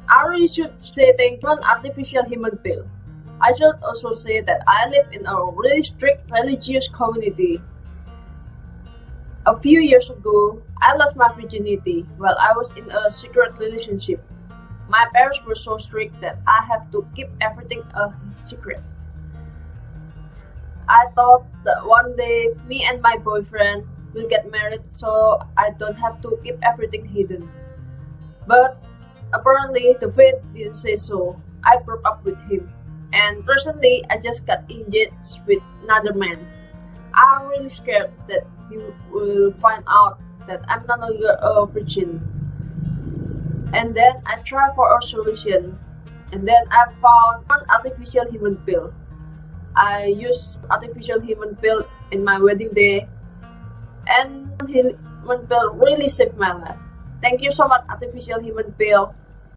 I really should say thank you to an artificial human pill. I should also say that I live in a really strict religious community. A few years ago, I lost my virginity while I was in a secret relationship. My parents were so strict that I have to keep everything a secret. I thought that one day me and my boyfriend will get married so I don't have to keep everything hidden. But apparently the fate didn't say so. I broke up with him. And recently I just got engaged with another man. I'm really scared that he will find out that I'm no longer a virgin. And then I tried for a solution. And then I found an artificial human pill. I used artificial human pill in my wedding day, and human pill really saved my life. Thank you so much, artificial human pill.